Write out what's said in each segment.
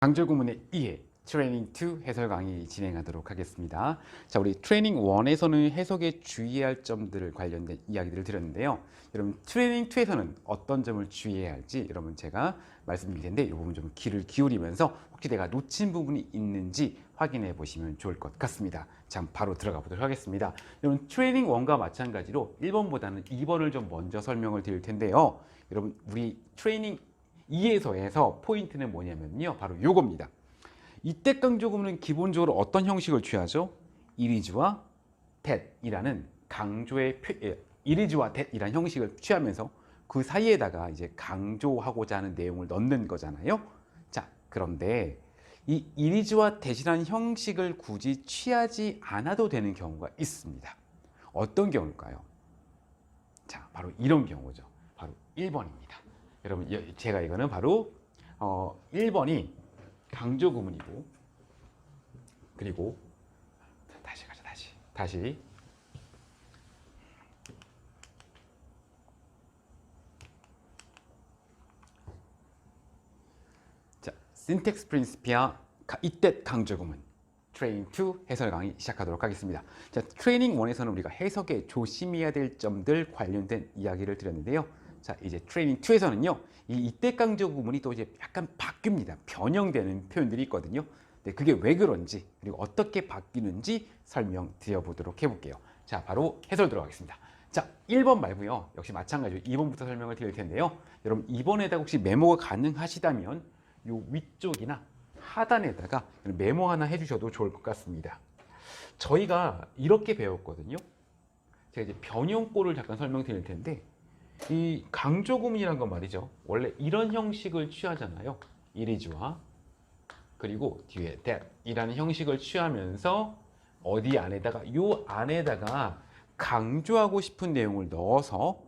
강조 구문의 이해 트레이닝 2 해설 강의 진행하도록 하겠습니다. 자, 우리 트레이닝 1에서는 해석에 주의해야 할 점들을 관련된 이야기들을 드렸는데요. 여러분 트레이닝 2에서는 어떤 점을 주의해야 할지 여러분 제가 말씀드릴 텐데 이 부분 좀 귀를 기울이면서 혹시 내가 놓친 부분이 있는지 확인해 보시면 좋을 것 같습니다. 자, 바로 들어가 보도록 하겠습니다. 여러분 트레이닝 1과 마찬가지로 1번보다는 2번을 좀 먼저 설명을 드릴 텐데요. 여러분 우리 트레이닝 2에서에서 포인트는 뭐냐면요. 바로 요겁니다. 이때 강조구문은 기본적으로 어떤 형식을 취하죠? 이리즈와 that이라는 강조의 이리즈와 that이라는 형식을 취하면서 그 사이에다가 이제 강조하고자 하는 내용을 넣는 거잖아요. 자, 그런데 이 이리즈와 that이라는 형식을 굳이 취하지 않아도 되는 경우가 있습니다. 어떤 경우일까요? 자, 바로 이런 경우죠. 바로 1번입니다. 여러분, 제가 이거는 바로 1번이 강조 구문이고, 그리고 다시 가자. 다시 자, 신텍스 프린시피아 이때 강조 구문 트레이닝 2 해설 강의 시작하도록 하겠습니다. 자, 트레이닝 1에서는 우리가 해석에 조심해야 될 점들 관련된 이야기를 드렸는데요. 자, 이제 트레이닝 2에서는요. 이때 강조 구문이 또 이제 약간 바뀝니다. 변형되는 표현들이 있거든요. 네, 그게 왜 그런지 그리고 어떻게 바뀌는지 설명드려 보도록 해볼게요. 자, 바로 해설 들어가겠습니다. 자, 1번 말고요. 역시 마찬가지로 2번부터 설명을 드릴 텐데요. 여러분 2번에다 혹시 메모가 가능하시다면 요 위쪽이나 하단에다가 메모 하나 해주셔도 좋을 것 같습니다. 저희가 이렇게 배웠거든요. 제가 이제 변형꼴을 잠깐 설명드릴 텐데 이 강조 구문이란 건 말이죠. 원래 이런 형식을 취하잖아요. 이리즈와 그리고 뒤에 that이라는 형식을 취하면서 어디 안에다가 요 안에다가 강조하고 싶은 내용을 넣어서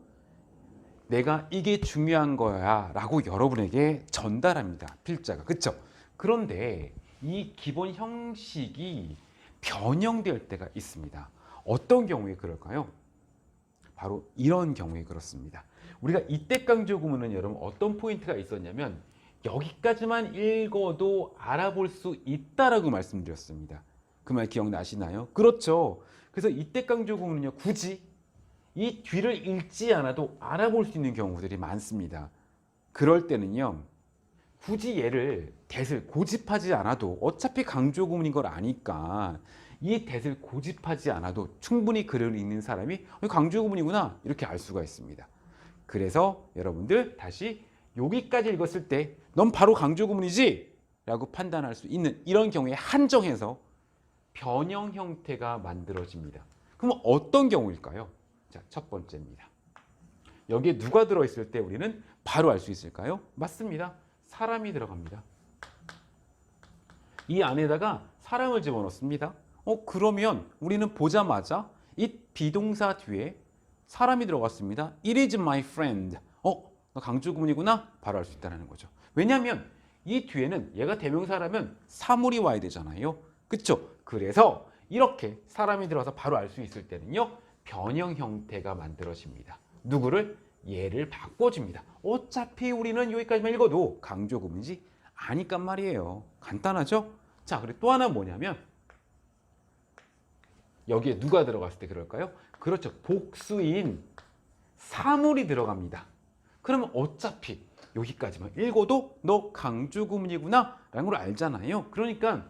내가 이게 중요한 거야 라고 여러분에게 전달합니다. 필자가. 그쵸? 그런데 이 기본 형식이 변형될 때가 있습니다. 어떤 경우에 그럴까요? 바로 이런 경우에 그렇습니다. 우리가 이때 강조 구문은 여러분 어떤 포인트가 있었냐면 여기까지만 읽어도 알아볼 수 있다라고 말씀드렸습니다. 그 말 기억나시나요? 그렇죠. 그래서 이때 강조 구문은요, 굳이 이 뒤를 읽지 않아도 알아볼 수 있는 경우들이 많습니다. 그럴 때는요, 굳이 얘를 that을 고집하지 않아도 어차피 강조 구문인 걸 아니까 이 that을 고집하지 않아도 충분히 글을 읽는 사람이 강조 구문이구나 이렇게 알 수가 있습니다. 그래서 여러분들 다시 여기까지 읽었을 때 넌 바로 강조 구문이지? 라고 판단할 수 있는 이런 경우에 한정해서 변형 형태가 만들어집니다. 그럼 어떤 경우일까요? 자, 첫 번째입니다. 여기에 누가 들어있을 때 우리는 바로 알 수 있을까요? 맞습니다. 사람이 들어갑니다. 이 안에다가 사람을 집어넣습니다. 그러면 우리는 보자마자 이 비동사 뒤에 사람이 들어갔습니다. It is my friend. 너 강조 구문이구나? 바로 알 수 있다는 거죠. 왜냐하면 이 뒤에는 얘가 대명사라면 사물이 와야 되잖아요. 그쵸? 그래서 이렇게 사람이 들어가서 바로 알 수 있을 때는요. 변형 형태가 만들어집니다. 누구를? 얘를 바꿔줍니다. 어차피 우리는 여기까지만 읽어도 강조 구문이지 아니까 말이에요. 간단하죠? 자, 그리고 또 하나 뭐냐면 여기에 누가 들어갔을 때 그럴까요? 그렇죠. 복수인 사물이 들어갑니다. 그러면 어차피 여기까지만 읽어도 너 강조 구문이구나 라는 걸 알잖아요. 그러니까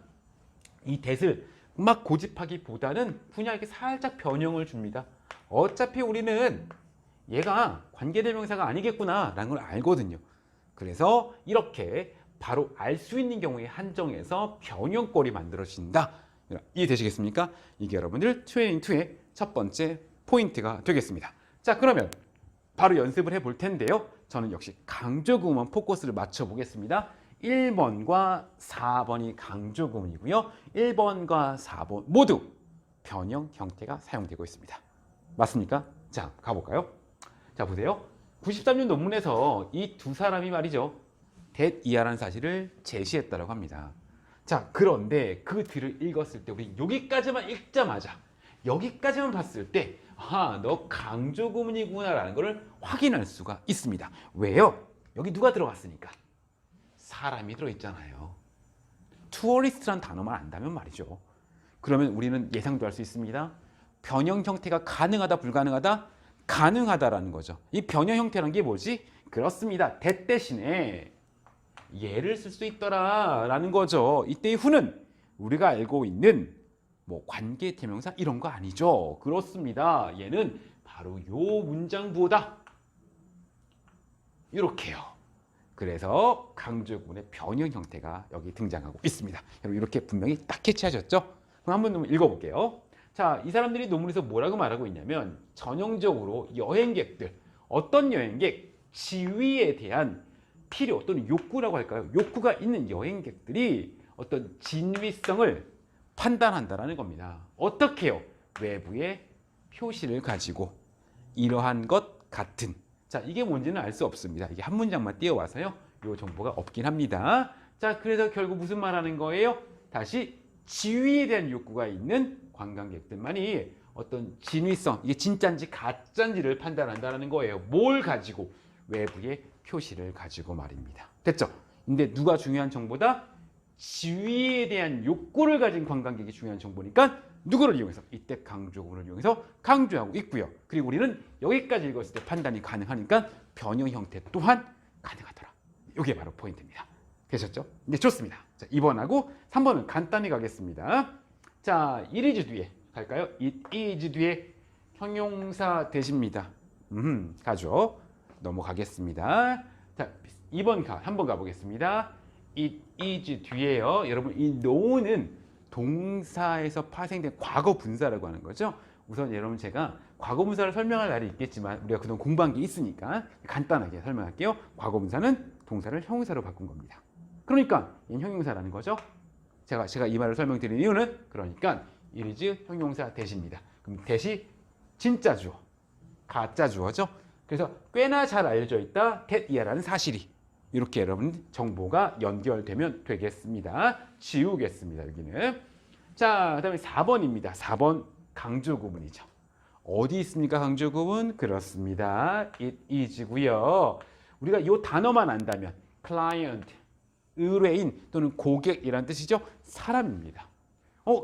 이 that을 막 고집하기보다는 그냥 이렇게 살짝 변형을 줍니다. 어차피 우리는 얘가 관계대명사가 아니겠구나 라는 걸 알거든요. 그래서 이렇게 바로 알 수 있는 경우에 한정해서 변형꼴이 만들어진다. 이해되시겠습니까? 이게 여러분들 트레이닝 2의 첫 번째 포인트가 되겠습니다. 자, 그러면 바로 연습을 해볼 텐데요. 저는 역시 강조 구문 포커스를 맞춰 보겠습니다. 1번과 4번이 강조 구문이고요. 1번과 4번 모두 변형 형태가 사용되고 있습니다. 맞습니까? 자, 가볼까요? 자, 보세요. 93년 논문에서 이 두 사람이 말이죠. that이하라는 사실을 제시했다고 합니다. 자, 그런데 그 뒤를 읽었을 때 우리 여기까지만 읽자마자 여기까지만 봤을 때 너 강조 구문이구나 라는 것을 확인할 수가 있습니다. 왜요? 여기 누가 들어갔으니까? 사람이 들어있잖아요. tourist란 단어만 안다면 말이죠. 그러면 우리는 예상도 할 수 있습니다. 변형 형태가 가능하다, 불가능하다? 가능하다라는 거죠. 이 변형 형태란 게 뭐지? 그렇습니다. that 대신에 얘를 쓸 수 있더라라는 거죠. 이때의 who는 우리가 알고 있는 뭐 관계 대명사 이런 거 아니죠. 그렇습니다. 얘는 바로 요 문장부호다. 이렇게요. 그래서 강조 구문의 변형 형태가 여기 등장하고 있습니다. 여러분 이렇게 분명히 딱 캐치하셨죠? 그럼 한번 읽어볼게요. 자, 이 사람들이 논문에서 뭐라고 말하고 있냐면 전형적으로 여행객들, 어떤 여행객, 지위에 대한 필요 또는 욕구라고 할까요? 욕구가 있는 여행객들이 어떤 진위성을 판단한다라는 겁니다. 어떻게 해요? 외부의 표시를 가지고 이러한 것 같은. 자, 이게 뭔지는 알 수 없습니다. 이게 한 문장만 띄어와서요. 이 정보가 없긴 합니다. 자, 그래서 결국 무슨 말하는 거예요? 다시 지위에 대한 욕구가 있는 관광객들만이 어떤 진위성, 이게 진짜인지 가짜인지를 판단한다는 거예요. 뭘 가지고? 외부의 표시를 가지고 말입니다. 됐죠? 근데 누가 중요한 정보다? 지위에 대한 욕구를 가진 관광객이 중요한 정보니까 누구를 이용해서? 이때 강조구문을 이용해서 강조하고 있고요. 그리고 우리는 여기까지 읽었을 때 판단이 가능하니까 변형 형태 또한 가능하더라. 이게 바로 포인트입니다. 되셨죠? 네, 좋습니다. 자, 2번하고 3번은 간단히 가겠습니다. 자, it is 뒤에 갈까요? it is 뒤에 형용사 대십니다. 가죠. 넘어가겠습니다. 자, 2번 한번 가보겠습니다. it is 뒤에요. 여러분 이 know는 동사에서 파생된 과거 분사라고 하는 거죠. 우선 여러분 제가 과거 분사를 설명할 날이 있겠지만 우리가 그동안 공부한 게 있으니까 간단하게 설명할게요. 과거 분사는 동사를 형용사로 바꾼 겁니다. 그러니까 얘는 형용사라는 거죠. 제가 이 말을 설명드린 이유는 그러니까 it is 형용사 대시입니다. 그럼 대시 진짜 주어, 가짜 주어죠. 그래서 꽤나 잘 알려져 있다. that이라는 사실이 이렇게 여러분 정보가 연결되면 되겠습니다. 지우겠습니다. 여기는. 자, 그다음에 4번입니다. 4번 강조 구문이죠. 어디 있습니까? 강조 구문? 그렇습니다. it is고요. 우리가 이 단어만 안다면 client, 의뢰인 또는 고객이란 뜻이죠. 사람입니다.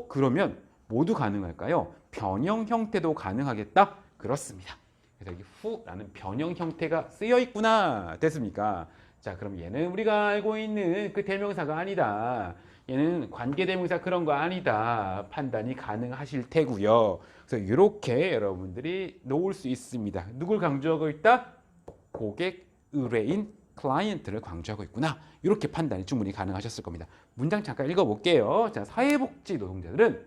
그러면 모두 가능할까요? 변형 형태도 가능하겠다? 그렇습니다. 그래서 여기 who라는 변형 형태가 쓰여 있구나. 됐습니까? 자, 그럼 얘는 우리가 알고 있는 그 대명사가 아니다. 얘는 관계 대명사 그런 거 아니다. 판단이 가능하실 테고요. 그래서 이렇게 여러분들이 놓을 수 있습니다. 누굴 강조하고 있다? 고객, 의뢰인, 클라이언트를 강조하고 있구나. 이렇게 판단이 충분히 가능하셨을 겁니다. 문장 잠깐 읽어볼게요. 자, 사회복지 노동자들은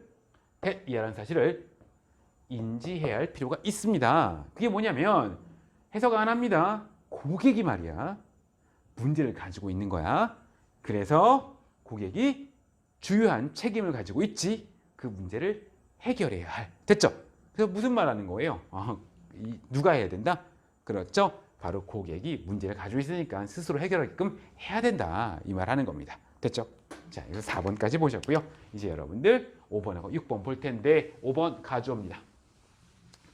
that이라는 사실을 인지해야 할 필요가 있습니다. 그게 뭐냐면 해석 안 합니다. 고객이 말이야. 문제를 가지고 있는 거야. 그래서 고객이 주요한 책임을 가지고 있지. 그 문제를 해결해야 할. 됐죠? 그래서 무슨 말 하는 거예요? 누가 해야 된다? 그렇죠? 바로 고객이 문제를 가지고 있으니까 스스로 해결하게끔 해야 된다. 이 말 하는 겁니다. 됐죠? 자, 그래서 4번까지 보셨고요. 이제 여러분들 5번하고 6번 볼 텐데 5번 가져옵니다.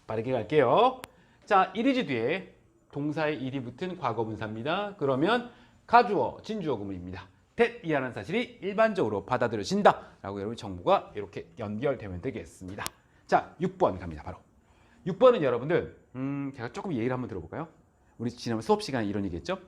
빠르게 갈게요. 자, it is 뒤에 동사의 일이 붙은 과거 분사입니다. 그러면 가주어, 진주어 구문입니다. that이라는 사실이 일반적으로 받아들여진다 라고 여러분 정보가 이렇게 연결되면 되겠습니다. 자, 6번 갑니다. 바로 6번은 여러분들 제가 조금 예의를 한번 들어볼까요? 우리 지난번 수업 시간에 이런 얘기했죠.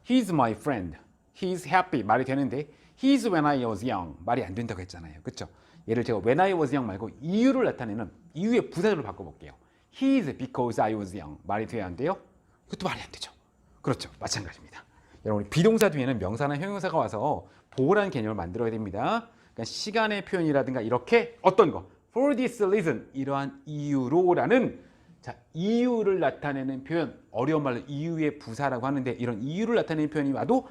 He's my friend. He's happy 말이 되는데 He's when I was young 말이 안 된다고 했잖아요. 그렇죠? 얘를 제가 when I was young 말고 이유를 나타내는 이유의 부사절로 바꿔볼게요. He's because I was young 말이 돼야 안 돼요? 그것도 말이 안 되죠. 그렇죠. 마찬가지입니다. 여러분 비동사 뒤에는 명사나 형용사가 와서 보호라는 개념을 만들어야 됩니다. 그러니까 시간의 표현이라든가 이렇게 어떤 거 for this reason 이러한 이유로라는 자 이유를 나타내는 표현 어려운 말로 이유의 부사라고 하는데 이런 이유를 나타내는 표현이 와도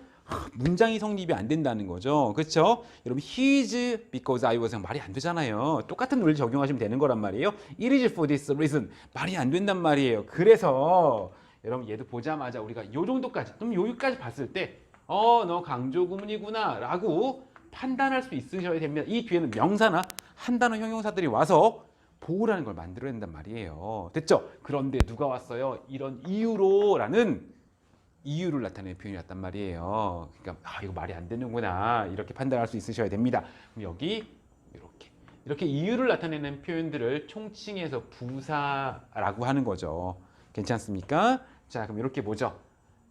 문장이 성립이 안 된다는 거죠. 그렇죠? 여러분 his because I was 말이 안 되잖아요. 똑같은 논리 적용하시면 되는 거란 말이에요. It is for this reason 말이 안 된단 말이에요. 그래서 여러분 얘도 보자마자 우리가 요 정도까지 좀 여기까지 봤을 때 너 강조 구문이구나 라고 판단할 수 있으셔야 됩니다. 이 뒤에는 명사나 한 단어 형용사들이 와서 보호라는 걸 만들어야 된단 말이에요. 됐죠? 그런데 누가 왔어요? 이런 이유로라는 이유를 나타내는 표현이었단 말이에요. 그러니까 이거 말이 안 되는구나 이렇게 판단할 수 있으셔야 됩니다. 그럼 여기 이렇게 이유를 나타내는 표현들을 총칭해서 부사라고 하는 거죠. 괜찮습니까? 자, 그럼 이렇게 보죠.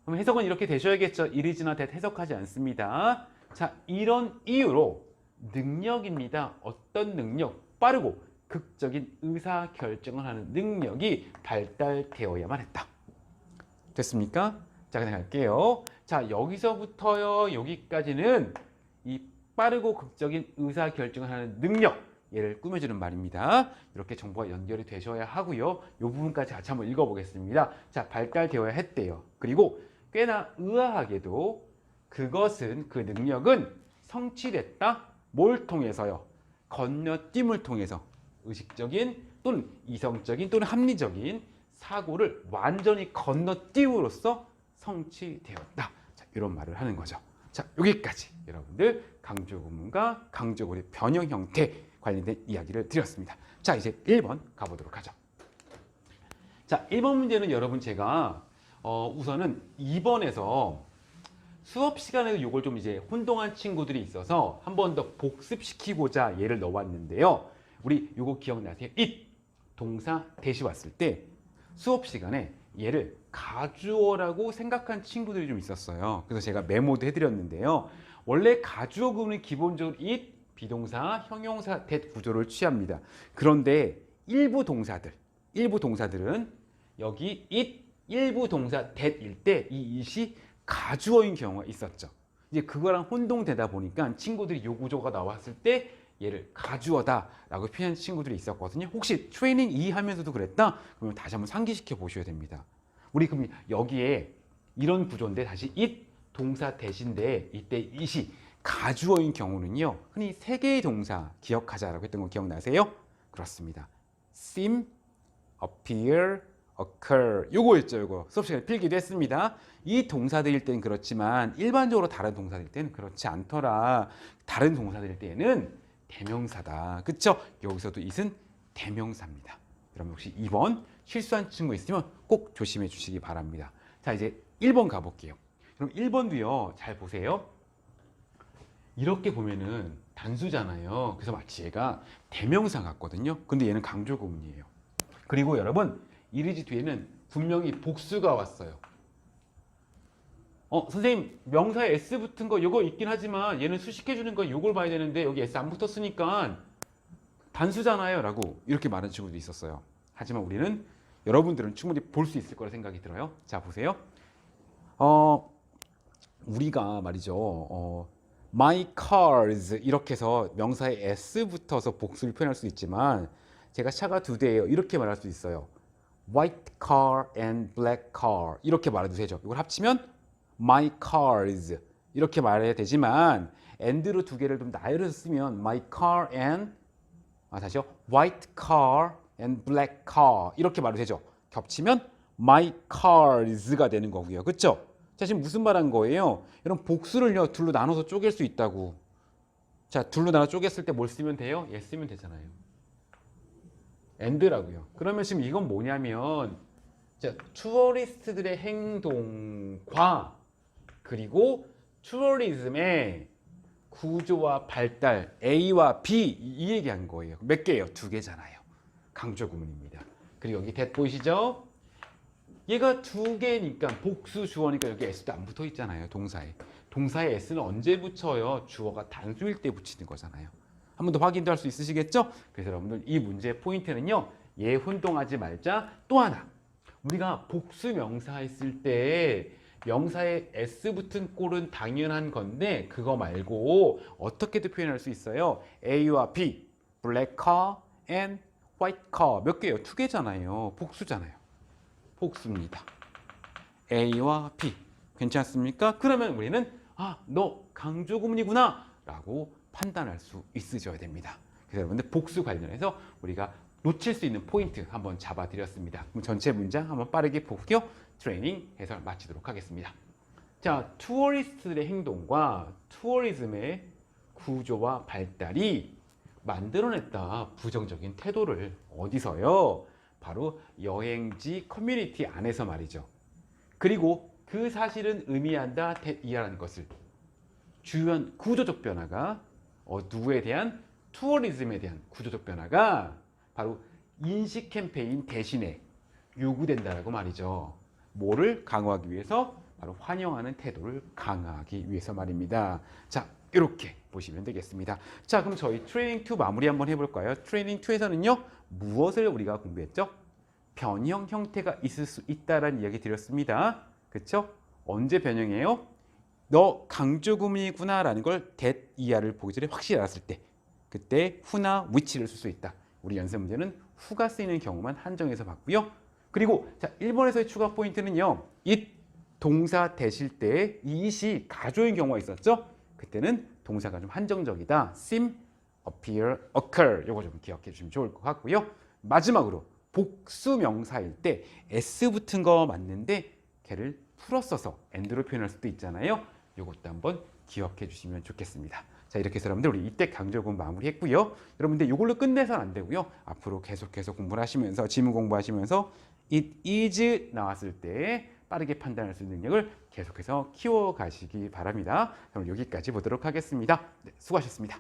그럼 해석은 이렇게 되셔야겠죠. it is not that 해석하지 않습니다. 자, 이런 이유로 능력입니다. 어떤 능력? 빠르고 극적인 의사 결정을 하는 능력이 발달되어야만 했다. 됐습니까? 자, 그냥 갈게요. 자, 여기서부터요, 여기까지는 이 빠르고 극적인 의사 결정을 하는 능력, 얘를 꾸며주는 말입니다. 이렇게 정보가 연결이 되셔야 하고요. 이 부분까지 같이 한번 읽어보겠습니다. 자, 발달되어야 했대요. 그리고 꽤나 의아하게도 그것은, 그 능력은 성취됐다. 뭘 통해서요? 건너뛰임을 통해서 의식적인 또는 이성적인 또는 합리적인 사고를 완전히 건너뛰음으로써 성취되었다. 자, 이런 말을 하는 거죠. 자, 여기까지 여러분들 강조구문과 강조구문의 변형 형태 관련된 이야기를 드렸습니다. 자, 이제 1번 가보도록 하죠. 자, 1번 문제는 여러분 제가 우선은 2번에서 수업 시간에도 이걸 좀 이제 혼동한 친구들이 있어서 한 번 더 복습시키고자 얘를 넣어왔는데요. 우리 이거 기억나세요? it 동사 대시 왔을 때 수업 시간에 얘를 가주어라고 생각한 친구들이 좀 있었어요. 그래서 제가 메모도 해드렸는데요. 원래 가주어 구문은 기본적으로 it, 비동사, 형용사, that 구조를 취합니다. 그런데 일부 동사들은 여기 it, 일부 동사 that일 때 이 it이 가주어인 경우가 있었죠. 이제 그거랑 혼동되다 보니까 친구들이 요 구조가 나왔을 때 얘를 가주어다라고 표현한 친구들이 있었거든요. 혹시 트레이닝 2 하면서도 그랬다? 그러면 다시 한번 상기시켜 보셔야 됩니다. 우리 그럼 여기에 이런 구조인데 다시 it 동사 대신데 이때 it이 가주어인 경우는요. 흔히 세 개의 동사 기억하자라고 했던 거 기억나세요? 그렇습니다. seem, appear, occur 요거였죠. 요거 수업 시간에 필기도 했습니다. 이 동사들일 때는 그렇지만 일반적으로 다른 동사들일 때는 그렇지 않더라. 다른 동사들일 때는 대명사다. 그쵸? 여기서도 it은 대명사입니다. 여러분 혹시 2번 실수한 친구 있으면 꼭 조심해 주시기 바랍니다. 자, 이제 1번 가볼게요. 그럼 1번도요. 잘 보세요. 이렇게 보면은 단수잖아요. 그래서 마치 얘가 대명사 같거든요. 근데 얘는 강조구문이에요. 그리고 여러분 이리지 뒤에는 분명히 복수가 왔어요. 선생님 명사에 S 붙은 거 요거 있긴 하지만 얘는 수식해 주는 거 요걸 봐야 되는데 여기 S 안 붙었으니까 단수잖아요 라고 이렇게 말하는 친구도 있었어요. 하지만 우리는 여러분들은 충분히 볼 수 있을 거라 생각이 들어요. 자, 보세요. 우리가 말이죠. my cars 이렇게 해서 명사에 S 붙어서 복수를 표현할 수 있지만 제가 차가 2대예요 이렇게 말할 수 있어요. white car and black car 이렇게 말해도 되죠. 이걸 합치면 my cars 이렇게 말해야 되지만 and로 2개를 좀 나열해서 쓰면 my car and 다시요. white car and black car 이렇게 말해도 되죠. 겹치면 my cars가 되는 거고요. 그렇죠? 자, 지금 무슨 말 한 거예요? 이런 복수를요 둘로 나눠서 쪼갤 수 있다고. 자, 둘로 나눠 쪼갰을 때 뭘 쓰면 돼요? 얘 쓰면 되잖아요. and라고요. 그러면 지금 이건 뭐냐면 자, 투어리스트들의 행동과 그리고 투어리즘의 구조와 발달 A와 B 이 얘기한 거예요. 몇 개예요? 2개잖아요. 강조 구문입니다. 그리고 여기 that 보이시죠? 얘가 2개니까 복수 주어니까 여기 S도 안 붙어 있잖아요. 동사에. 동사에 S는 언제 붙여요? 주어가 단수일 때 붙이는 거잖아요. 한 번 더 확인도 할 수 있으시겠죠? 그래서 여러분들 이 문제의 포인트는요. 얘 혼동하지 말자. 또 하나. 우리가 복수 명사 했을 때 명사에 S 붙은 꼴은 당연한 건데 그거 말고 어떻게도 표현할 수 있어요. A와 B, black car and white car 몇 개예요? 2개잖아요. 복수잖아요. 복수입니다. A와 B 괜찮습니까? 그러면 우리는 너 강조구문이구나 라고 판단할 수 있으셔야 됩니다. 그래서 여러분들 복수 관련해서 우리가 놓칠 수 있는 포인트 한번 잡아드렸습니다. 그럼 전체 문장 한번 빠르게 볼게요. 트레이닝 해설 마치도록 하겠습니다. 자, 투어리스트들의 행동과 투어리즘의 구조와 발달이 만들어냈다 부정적인 태도를 어디서요? 바로 여행지 커뮤니티 안에서 말이죠. 그리고 그 사실은 의미한다 that 이하라는 것을 주요한 구조적 변화가 누구에 대한 투어리즘에 대한 구조적 변화가 바로 인식 캠페인 대신에 요구된다라고 말이죠. 뭐를 강화하기 위해서? 바로 환영하는 태도를 강화하기 위해서 말입니다. 자, 이렇게 보시면 되겠습니다. 자, 그럼 저희 트레이닝 2 마무리 한번 해볼까요? 트레이닝 2에서는요, 무엇을 우리가 공부했죠? 변형 형태가 있을 수 있다라는 이야기 드렸습니다. 그렇죠? 언제 변형해요? 너 강조금이구나라는 걸 that 이하를 보기 전에 확실히 알았을 때, 그때 who나 which를 쓸 수 있다. 우리 연습 문제는 who가 쓰이는 경우만 한정해서 봤고요. 그리고 자, 1번에서의 추가 포인트는요. it 동사 대실 때 it이 가조인 경우가 있었죠. 그때는 동사가 좀 한정적이다. seem, appear, occur. 요거 좀 기억해 주시면 좋을 것 같고요. 마지막으로 복수 명사일 때 s 붙은 거 맞는데 걔를 풀어 써서 and로 표현할 수도 있잖아요. 요것도 한번 기억해 주시면 좋겠습니다. 자, 이렇게 해서 여러분들 우리 이때 강조금 마무리했고요. 여러분들 이걸로 끝내서는 안 되고요. 앞으로 계속해서 공부를 하시면서 지문 공부하시면서 it is 나왔을 때 빠르게 판단할 수 있는 능력을 계속해서 키워가시기 바랍니다. 그럼 여기까지 보도록 하겠습니다. 네, 수고하셨습니다.